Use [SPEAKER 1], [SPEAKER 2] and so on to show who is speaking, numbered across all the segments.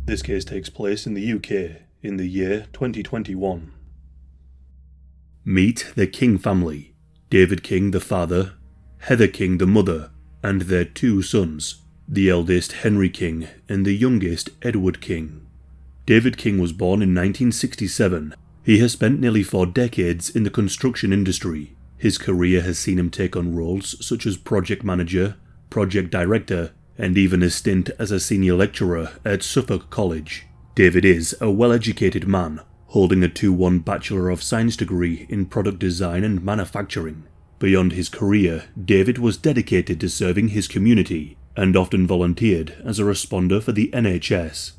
[SPEAKER 1] This case takes place in the UK in the year 2021. Meet the King family, David King the father, Heather King the mother, and their two sons, the eldest Henry King and the youngest Edward King. David King was born in 1967. He has spent nearly 4 decades in the construction industry. His career has seen him take on roles such as project manager, project director, and even a stint as a senior lecturer at Suffolk College. David is a well-educated man, holding a 2-1 Bachelor of Science degree in product design and manufacturing. Beyond his career, David was dedicated to serving his community and often volunteered as a responder for the NHS.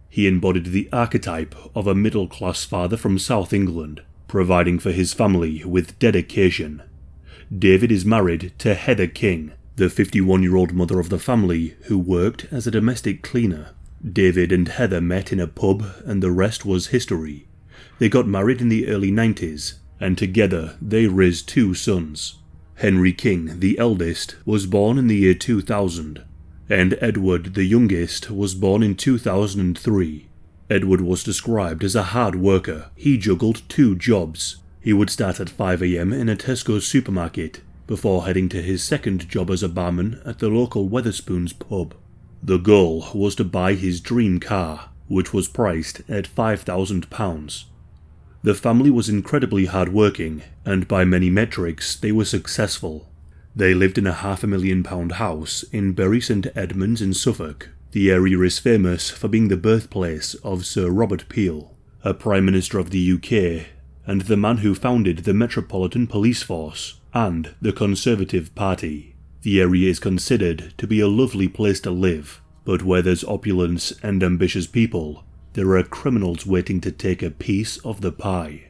[SPEAKER 1] He embodied the archetype of a middle-class father from South England, providing for his family with dedication. David is married to Heather King, the 51-year-old mother of the family who worked as a domestic cleaner. David and Heather met in a pub and the rest was history. They got married in the early 90s, and together they raised 2 sons. Henry King, the eldest, was born in the year 2000, and Edward, the youngest, was born in 2003. Edward was described as a hard worker. He juggled 2 jobs. He would start at 5 AM in a Tesco supermarket, before heading to his second job as a barman at the local Wetherspoons pub. The goal was to buy his dream car, which was priced at £5,000. The family was incredibly hard-working, and by many metrics they were successful. They lived in a £500,000 house in Bury St Edmunds in Suffolk. The area is famous for being the birthplace of Sir Robert Peel, a Prime Minister of the UK, and the man who founded the Metropolitan Police Force and the Conservative Party. The area is considered to be a lovely place to live, but where there's opulence and ambitious people, there are criminals waiting to take a piece of the pie.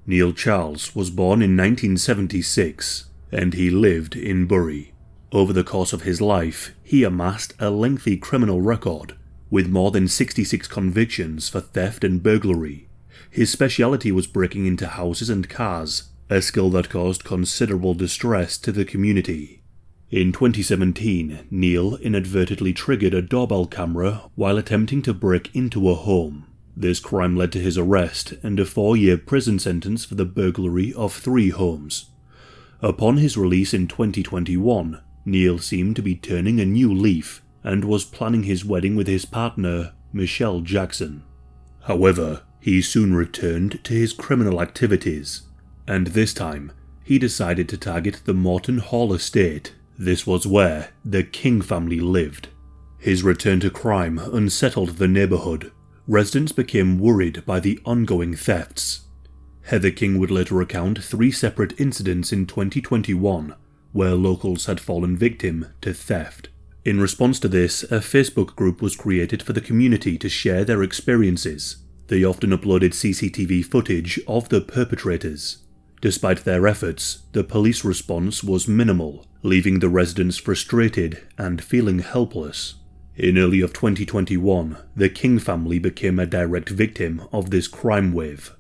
[SPEAKER 1] Neil Charles was born in 1976, and he lived in Bury. Over the course of his life, he amassed a lengthy criminal record, with more than 66 convictions for theft and burglary. His speciality was breaking into houses and cars, a skill that caused considerable distress to the community. In 2017, Neil inadvertently triggered a doorbell camera while attempting to break into a home. This crime led to his arrest and a 4-year prison sentence for the burglary of 3 homes. Upon his release in 2021, Neil seemed to be turning a new leaf and was planning his wedding with his partner, Michelle Jackson. However, he soon returned to his criminal activities, and this time he decided to target the Morton Hall estate. This was where the King family lived. His return to crime unsettled the neighbourhood. Residents became worried by the ongoing thefts. Heather King would later recount 3 separate incidents in 2021 where locals had fallen victim to theft. In response to this, a Facebook group was created for the community to share their experiences. They often uploaded CCTV footage of the perpetrators. Despite their efforts, the police response was minimal, leaving the residents frustrated and feeling helpless. In early of 2021, the King family became a direct victim of this crime wave.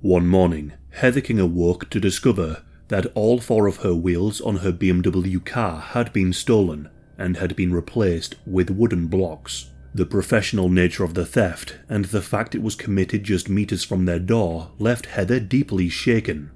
[SPEAKER 1] One morning, Heather King awoke to discover that all 4 of her wheels on her BMW car had been stolen and had been replaced with wooden blocks. The professional nature of the theft and the fact it was committed just meters from their door left Heather deeply shaken.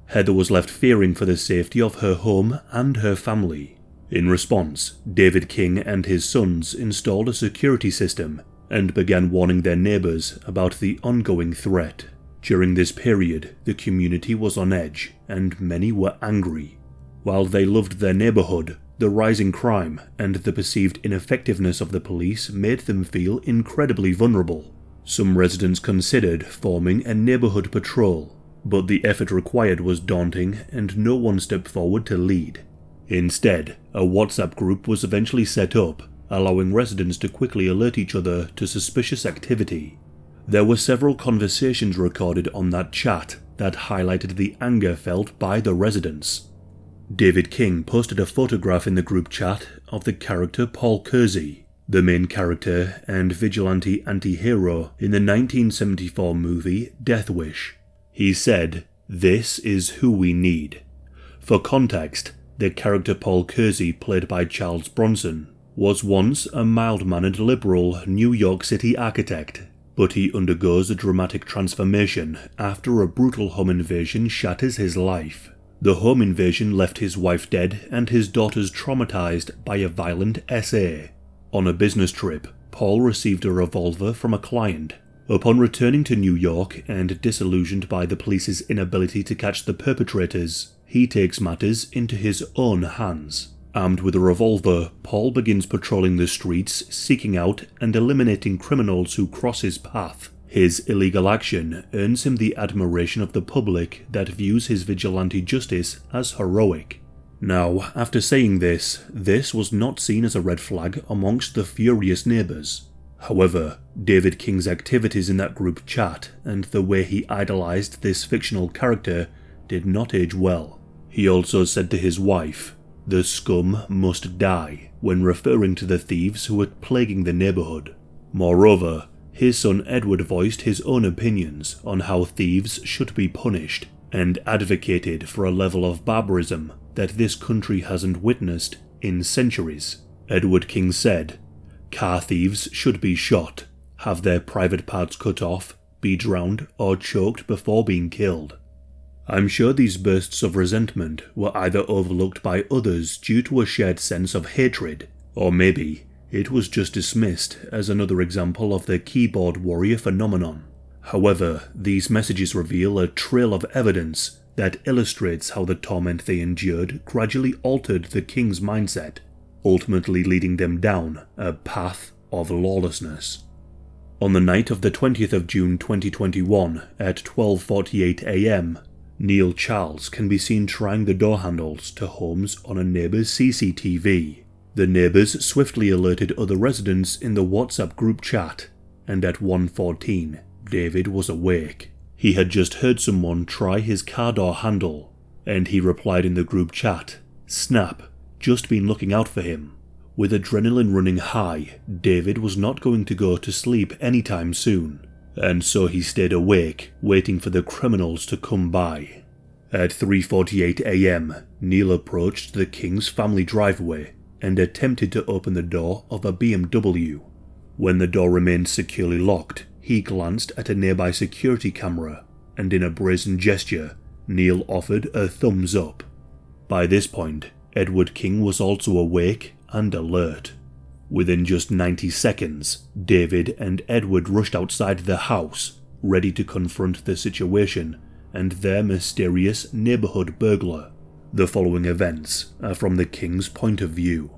[SPEAKER 1] Heather was left fearing for the safety of her home and her family. In response, David King and his sons installed a security system and began warning their neighbours about the ongoing threat. During this period, the community was on edge and many were angry. While they loved their neighbourhood, the rising crime and the perceived ineffectiveness of the police made them feel incredibly vulnerable. Some residents considered forming a neighbourhood patrol, but the effort required was daunting and no one stepped forward to lead. Instead, a WhatsApp group was eventually set up, allowing residents to quickly alert each other to suspicious activity. There were several conversations recorded on that chat that highlighted the anger felt by the residents. David King posted a photograph in the group chat of the character Paul Kersey, the main character and vigilante anti-hero in the 1974 movie Death Wish. He said, "This is who we need." For context, the character Paul Kersey, played by Charles Bronson, was once a mild-mannered liberal New York City architect, but he undergoes a dramatic transformation after a brutal home invasion shatters his life. The home invasion left his wife dead and his daughters traumatized by a violent SA. On a business trip, Paul received a revolver from a client. Upon returning to New York and disillusioned by the police's inability to catch the perpetrators, he takes matters into his own hands. Armed with a revolver, Paul begins patrolling the streets, seeking out and eliminating criminals who cross his path. His illegal action earns him the admiration of the public that views his vigilante justice as heroic. Now, after saying this was not seen as a red flag amongst the furious neighbours. However, David King's activities in that group chat and the way he idolized this fictional character did not age well. He also said to his wife, "The scum must die," when referring to the thieves who were plaguing the neighbourhood. Moreover, his son Edward voiced his own opinions on how thieves should be punished and advocated for a level of barbarism that this country hasn't witnessed in centuries. Edward King said, "Car thieves should be shot, have their private parts cut off, be drowned or choked before being killed." I'm sure these bursts of resentment were either overlooked by others due to a shared sense of hatred, or maybe it was just dismissed as another example of the keyboard warrior phenomenon. However, these messages reveal a trail of evidence that illustrates how the torment they endured gradually altered the king's mindset, ultimately leading them down a path of lawlessness. On the night of the 20th of June 2021 at 12:48 AM, Neil Charles can be seen trying the door handles to homes on a neighbour's CCTV. The neighbours swiftly alerted other residents in the WhatsApp group chat, and at 1:14, David was awake. He had just heard someone try his car door handle, and he replied in the group chat, "Snap, just been looking out for him." With adrenaline running high, David was not going to go to sleep anytime soon, and so he stayed awake, waiting for the criminals to come by. At 3:48 AM, Neil approached the King's family driveway and attempted to open the door of a BMW. When the door remained securely locked, he glanced at a nearby security camera, and in a brazen gesture, Neil offered a thumbs up. By this point, Edward King was also awake and alert. Within just 90 seconds, David and Edward rushed outside the house, ready to confront the situation and their mysterious neighbourhood burglar. The following events are from the King's point of view.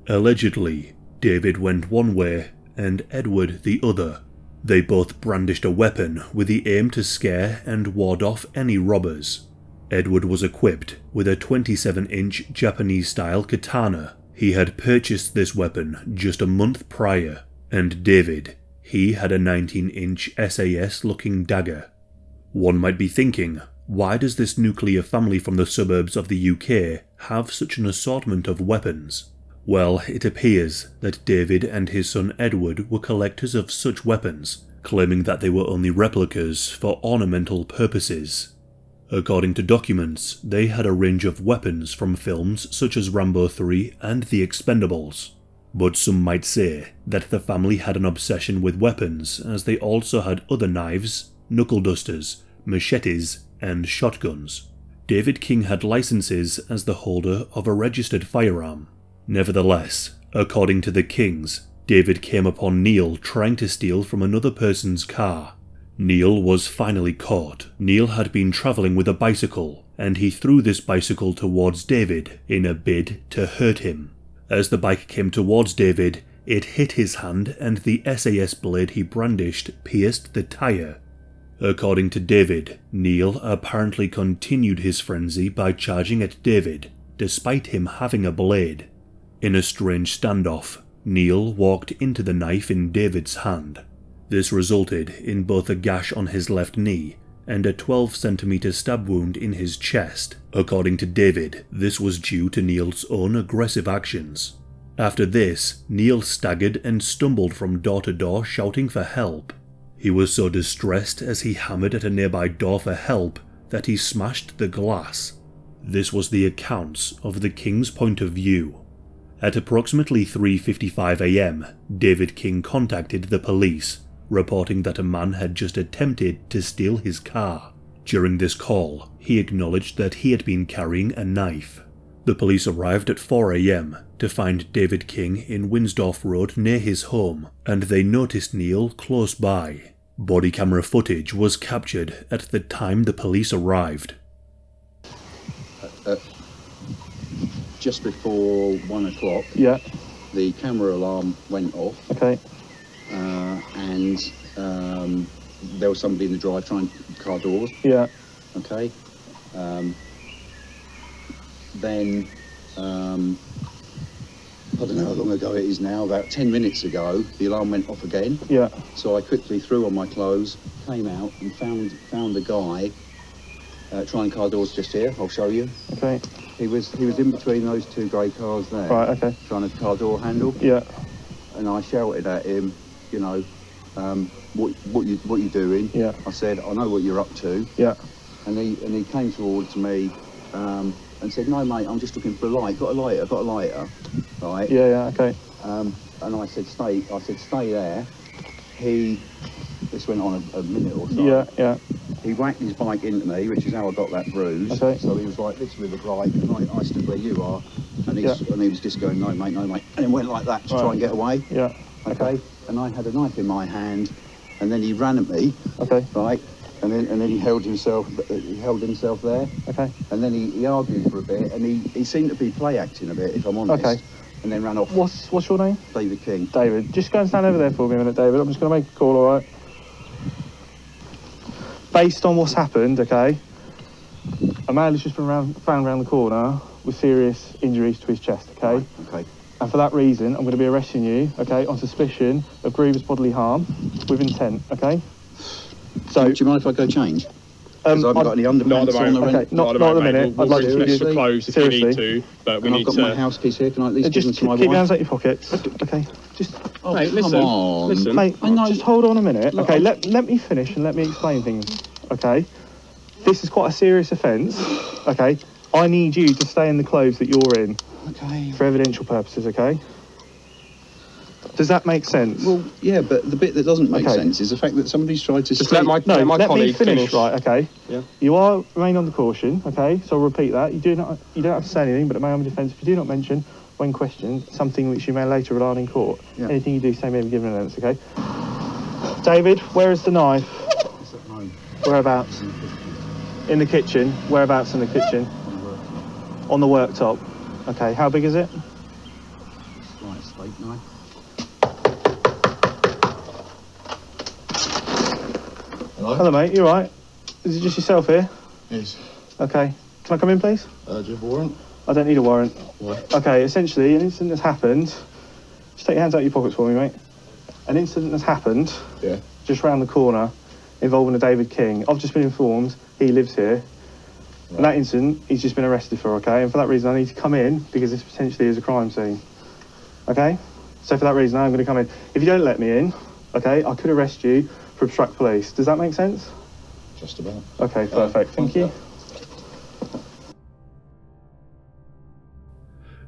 [SPEAKER 1] Allegedly, David went one way and Edward the other. They both brandished a weapon with the aim to scare and ward off any robbers. Edward was equipped with a 27-inch Japanese-style katana. He had purchased this weapon just a month prior, and David, he had a 19-inch SAS-looking dagger. One might be thinking, why does this nuclear family from the suburbs of the UK have such an assortment of weapons? Well, it appears that David and his son Edward were collectors of such weapons, claiming that they were only replicas for ornamental purposes. According to documents, they had a range of weapons from films such as Rambo 3 and The Expendables. But some might say that the family had an obsession with weapons, as they also had other knives, knuckle dusters, machetes, and shotguns. David King had licenses as the holder of a registered firearm. Nevertheless, according to the Kings, David came upon Neil trying to steal from another person's car. Neil was finally caught. Neil had been travelling with a bicycle, and he threw this bicycle towards David in a bid to hurt him. As the bike came towards David, it hit his hand and the SAS blade he brandished pierced the tyre. According to David, Neil apparently continued his frenzy by charging at David, despite him having a blade. In a strange standoff, Neil walked into the knife in David's hand. This resulted in both a gash on his left knee and a 12cm stab wound in his chest. According to David, this was due to Neil's own aggressive actions. After this, Neil staggered and stumbled from door to door shouting for help. He was so distressed as he hammered at a nearby door for help that he smashed the glass. This was the accounts of the King's point of view. At approximately 3:55 a.m, David King contacted the police, reporting that a man had just attempted to steal his car. During this call, he acknowledged that he had been carrying a knife. The police arrived at 4 a.m. to find David King in Winsdorf Road near his home, and they noticed Neil close by. Body camera footage was captured at the time the police arrived.
[SPEAKER 2] Just before 1 o'clock,
[SPEAKER 3] Yeah.
[SPEAKER 2] the camera alarm went off,
[SPEAKER 3] Okay.
[SPEAKER 2] and there was somebody in the drive trying car doors.
[SPEAKER 3] Yeah.
[SPEAKER 2] Okay. Then I don't know how long ago it is now. About 10 minutes ago, the alarm went off again.
[SPEAKER 3] Yeah.
[SPEAKER 2] So I quickly threw on my clothes, came out, and found a guy trying car doors just here. I'll show you.
[SPEAKER 3] Okay.
[SPEAKER 2] He was in between those two grey cars there.
[SPEAKER 3] Right. Okay.
[SPEAKER 2] Trying a car door handle.
[SPEAKER 3] Yeah.
[SPEAKER 2] And I shouted at him, you know, what you doing?
[SPEAKER 3] Yeah.
[SPEAKER 2] I said, I know what you're up to.
[SPEAKER 3] Yeah.
[SPEAKER 2] And he came towards me and said, no mate, I'm just looking for a light. Got a lighter. Right.
[SPEAKER 3] Yeah. Yeah. Okay.
[SPEAKER 2] And I said, stay there. This went on a minute or so.
[SPEAKER 3] Yeah. Yeah.
[SPEAKER 2] He whacked his bike into me, which is how I got that bruise.
[SPEAKER 3] Okay.
[SPEAKER 2] So he was like this with the bike, and I stood where you are, and he was just going, no mate, and it went like that to try and get away.
[SPEAKER 3] Yeah.
[SPEAKER 2] Okay. And I had a knife in my hand, and then he ran at me.
[SPEAKER 3] Okay.
[SPEAKER 2] Right. And then he held himself there.
[SPEAKER 3] Okay.
[SPEAKER 2] And then he argued for a bit, and he seemed to be play acting a bit, if I'm honest.
[SPEAKER 3] Okay.
[SPEAKER 2] And then ran off.
[SPEAKER 3] What's your name?
[SPEAKER 2] David King.
[SPEAKER 3] David. Just go and stand over there for me a minute, David. I'm just going to make a call, all right? Based on what's happened, okay, a man has just been found around the corner with serious injuries to his chest, okay?
[SPEAKER 2] Right, okay.
[SPEAKER 3] And for that reason, I'm going to be arresting you, okay, on suspicion of grievous bodily harm with intent, okay? So,
[SPEAKER 2] do you mind if I go change? Because I haven't got any underpants
[SPEAKER 4] Not at the moment.
[SPEAKER 2] on.
[SPEAKER 3] Okay, not at the minute.
[SPEAKER 4] We'll
[SPEAKER 3] I'd like
[SPEAKER 4] bring
[SPEAKER 3] to
[SPEAKER 4] some extra clothes if you need to, but we
[SPEAKER 2] And
[SPEAKER 4] need
[SPEAKER 2] I've got my
[SPEAKER 4] to.
[SPEAKER 2] house keys here. Can I at least give them
[SPEAKER 3] just
[SPEAKER 2] to my
[SPEAKER 3] keep your
[SPEAKER 2] wife?
[SPEAKER 3] hands out your pockets, okay? Just,
[SPEAKER 2] Oh,
[SPEAKER 4] Mate,
[SPEAKER 2] come
[SPEAKER 4] listen,
[SPEAKER 2] on.
[SPEAKER 4] listen.
[SPEAKER 3] mate,
[SPEAKER 2] I know.
[SPEAKER 3] just hold on a minute,
[SPEAKER 2] Look,
[SPEAKER 3] okay? Let me finish and let me explain things, okay? This is quite a serious offence, okay? I need you to stay in the clothes that you're in
[SPEAKER 2] Okay.
[SPEAKER 3] for evidential purposes, okay? Does that make sense?
[SPEAKER 2] Well, yeah, but the bit that doesn't make
[SPEAKER 3] Okay.
[SPEAKER 2] sense is the fact that somebody's tried to
[SPEAKER 4] Just let my
[SPEAKER 3] No, let me
[SPEAKER 4] colleague
[SPEAKER 3] finish, right, okay?
[SPEAKER 4] Yeah.
[SPEAKER 3] You are remain under caution, okay? So I'll repeat that. You don't have to say anything, but at my own defence, if you do not mention, when questioned, something which you may later rely on in court,
[SPEAKER 2] Yeah.
[SPEAKER 3] anything you do say may be given evidence, okay? David, where is the knife?
[SPEAKER 2] It's at home.
[SPEAKER 3] Whereabouts? In the kitchen. Whereabouts in the kitchen? On the worktop. Okay, how big is it?
[SPEAKER 2] Right, steak knife.
[SPEAKER 3] Hello, mate, you alright? Is it just yourself here?
[SPEAKER 5] Yes.
[SPEAKER 3] Okay. Can I come in, please?
[SPEAKER 5] Do you have a warrant?
[SPEAKER 3] I don't need a warrant.
[SPEAKER 5] Why?
[SPEAKER 3] Okay, essentially, an incident has happened. Just take your hands out of your pockets for me, mate. An incident has happened
[SPEAKER 5] Yeah.
[SPEAKER 3] just round the corner involving a David King. I've just been informed he lives here.
[SPEAKER 5] Right.
[SPEAKER 3] And that incident, he's just been arrested for, okay? And for that reason, I need to come in because this potentially is a crime scene. Okay? So for that reason, I'm going to come in. If you don't let me in, okay, I could arrest you for obstruct police. Does that make sense?
[SPEAKER 5] Just about.
[SPEAKER 3] Okay, perfect. Thank you.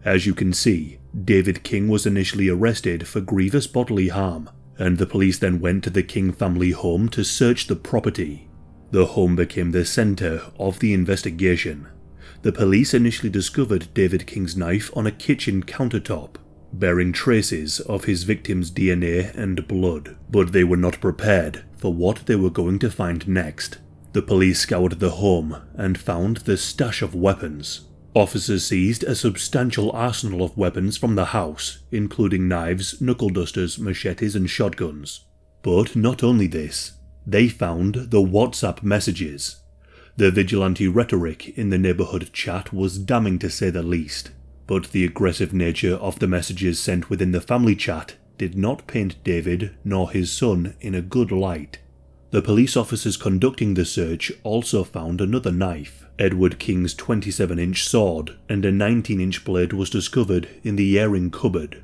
[SPEAKER 1] As you can see, David King was initially arrested for grievous bodily harm, and the police then went to the King family home to search the property. The home became the centre of the investigation. The police initially discovered David King's knife on a kitchen countertop, bearing traces of his victim's DNA and blood, but they were not prepared for what they were going to find next. The police scoured the home and found the stash of weapons. Officers seized a substantial arsenal of weapons from the house, including knives, knuckle dusters, machetes and shotguns. But not only this, they found the WhatsApp messages. The vigilante rhetoric in the neighbourhood chat was damning to say the least, but the aggressive nature of the messages sent within the family chat did not paint David nor his son in a good light. The police officers conducting the search also found another knife. Edward King's 27-inch sword and a 19-inch blade was discovered in the airing cupboard.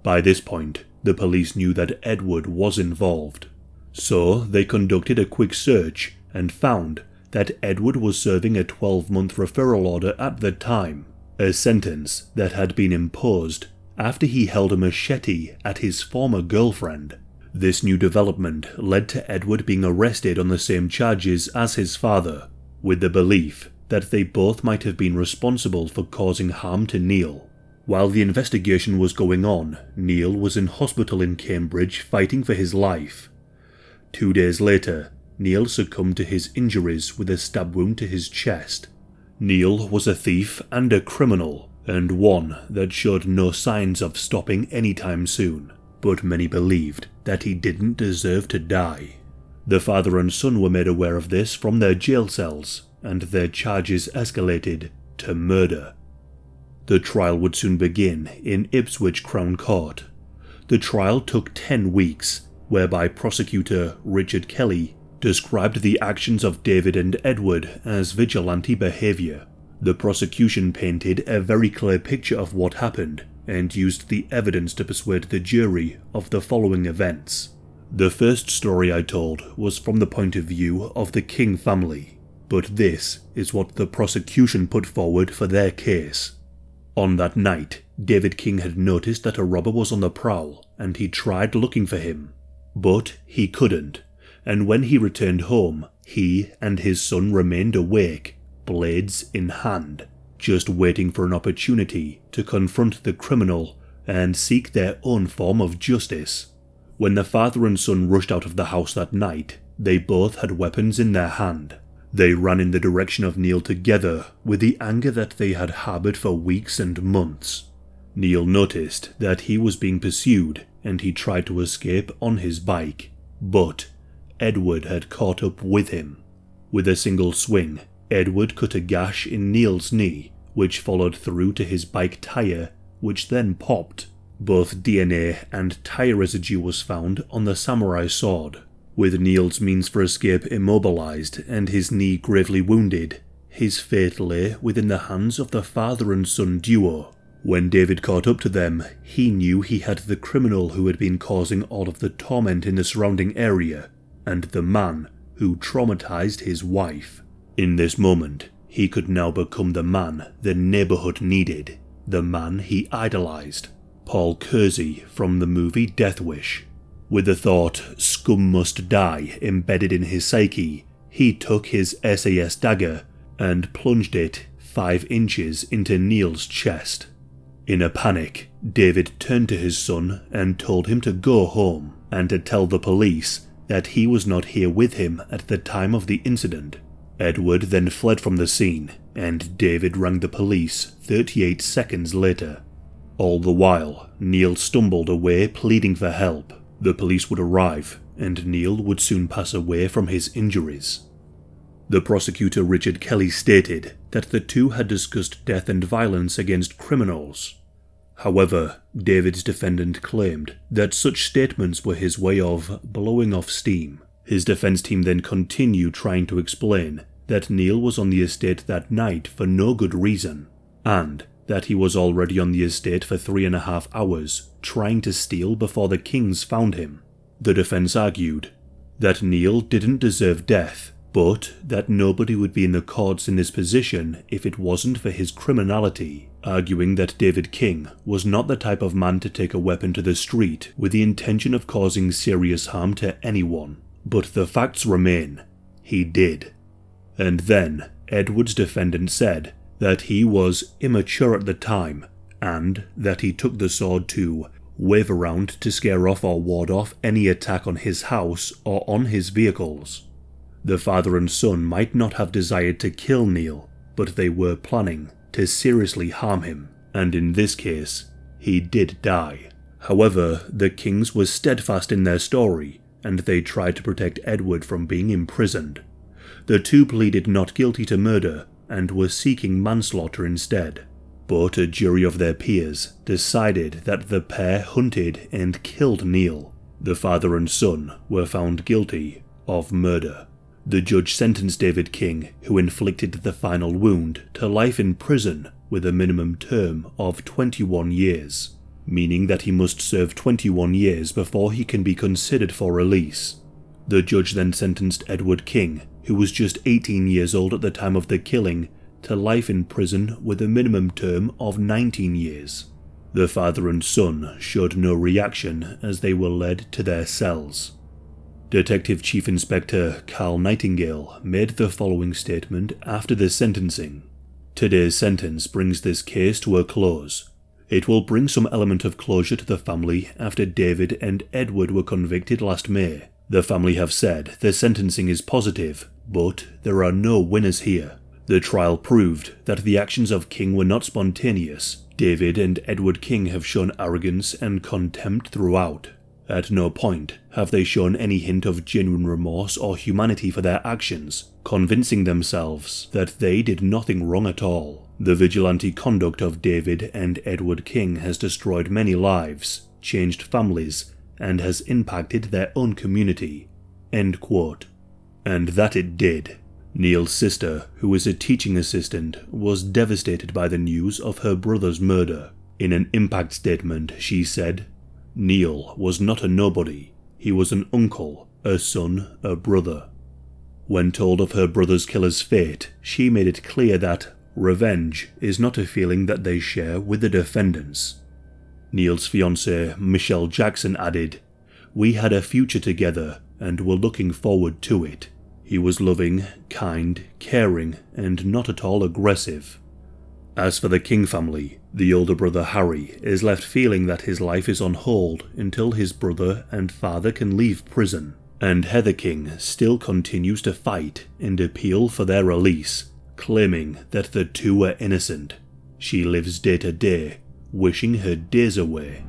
[SPEAKER 1] By this point, the police knew that Edward was involved. So they conducted a quick search and found that Edward was serving a 12-month referral order at the time. a sentence that had been imposed after he held a machete at his former girlfriend. This new development led to Edward being arrested on the same charges as his father, with the belief that they both might have been responsible for causing harm to Neil. While the investigation was going on, Neil was in hospital in Cambridge fighting for his life. 2 days later, Neil succumbed to his injuries with a stab wound to his chest. Neil was a thief and a criminal, and one that showed no signs of stopping anytime soon, but many believed that he didn't deserve to die. The father and son were made aware of this from their jail cells, and their charges escalated to murder. The trial would soon begin in Ipswich Crown Court. The trial took 10 weeks, whereby prosecutor Richard Kelly described the actions of David and Edward as vigilante behaviour. The prosecution painted a very clear picture of what happened and used the evidence to persuade the jury of the following events. The first story I told was from the point of view of the King family, but this is what the prosecution put forward for their case. On that night, David King had noticed that a robber was on the prowl, and he tried looking for him. But he couldn't, and when he returned home, he and his son remained awake, blades in hand, just waiting for an opportunity to confront the criminal and seek their own form of justice. When the father and son rushed out of the house that night, they both had weapons in their hand. They ran in the direction of Neil together with the anger that they had harboured for weeks and months. Neil noticed that he was being pursued and he tried to escape on his bike, but Edward had caught up with him. With a single swing, Edward cut a gash in Neil's knee, which followed through to his bike tyre, which then popped. Both DNA and tyre residue was found on the samurai sword. With Neil's means for escape immobilised and his knee gravely wounded, his fate lay within the hands of the father and son duo. When David caught up to them, he knew he had the criminal who had been causing all of the torment in the surrounding area, and the man who traumatised his wife. In this moment, he could now become the man the neighbourhood needed, the man he idolised, Paul Kersey from the movie Death Wish. With the thought, "scum must die," embedded in his psyche, he took his SAS dagger and plunged it 5 inches into Neil's chest. In a panic, David turned to his son and told him to go home and to tell the police that he was not here with him at the time of the incident. Edward then fled from the scene, and David rang the police 38 seconds later. All the while, Neil stumbled away pleading for help. The police would arrive, and Neil would soon pass away from his injuries. The prosecutor Richard Kelly stated that the two had discussed death and violence against criminals. However, David's defendant claimed that such statements were his way of blowing off steam. His defense team then continued trying to explain that Neil was on the estate that night for no good reason, and that he was already on the estate for 3.5 hours trying to steal before the Kings found him. The defense argued that Neil didn't deserve death, but that nobody would be in the courts in this position if it wasn't for his criminality, arguing that David King was not the type of man to take a weapon to the street with the intention of causing serious harm to anyone. But the facts remain, he did. And then Edward's defendant said that he was immature at the time, and that he took the sword to wave around to scare off or ward off any attack on his house or on his vehicles. The father and son might not have desired to kill Neil, but they were planning to seriously harm him, and in this case, he did die. However, the Kings were steadfast in their story, and they tried to protect Edward from being imprisoned. The two pleaded not guilty to murder and were seeking manslaughter instead, but a jury of their peers decided that the pair hunted and killed Neil. The father and son were found guilty of murder. The judge sentenced David King, who inflicted the final wound, to life in prison with a minimum term of 21 years, meaning that he must serve 21 years before he can be considered for release. The judge then sentenced Edward King, who was just 18 years old at the time of the killing, to life in prison with a minimum term of 19 years. The father and son showed no reaction as they were led to their cells. Detective Chief Inspector Carl Nightingale made the following statement after the sentencing. "Today's sentence brings this case to a close. It will bring some element of closure to the family after David and Edward were convicted last May. The family have said the sentencing is positive, but there are no winners here. The trial proved that the actions of King were not spontaneous. David and Edward King have shown arrogance and contempt throughout. At no point have they shown any hint of genuine remorse or humanity for their actions, convincing themselves that they did nothing wrong at all. The vigilante conduct of David and Edward King has destroyed many lives, changed families, and has impacted their own community." End quote. And that it did. Neil's sister, who is a teaching assistant, was devastated by the news of her brother's murder. In an impact statement, she said, "Neil was not a nobody. He was an uncle, a son, a brother." When told of her brother's killer's fate, she made it clear that revenge is not a feeling that they share with the defendants. Neil's fiancée, Michelle Jackson, added, "We had a future together and were looking forward to it. He was loving, kind, caring, and not at all aggressive." As for the King family, the older brother Harry is left feeling that his life is on hold until his brother and father can leave prison, and Heather King still continues to fight and appeal for their release, claiming that the two were innocent. She lives day to day, wishing her days away.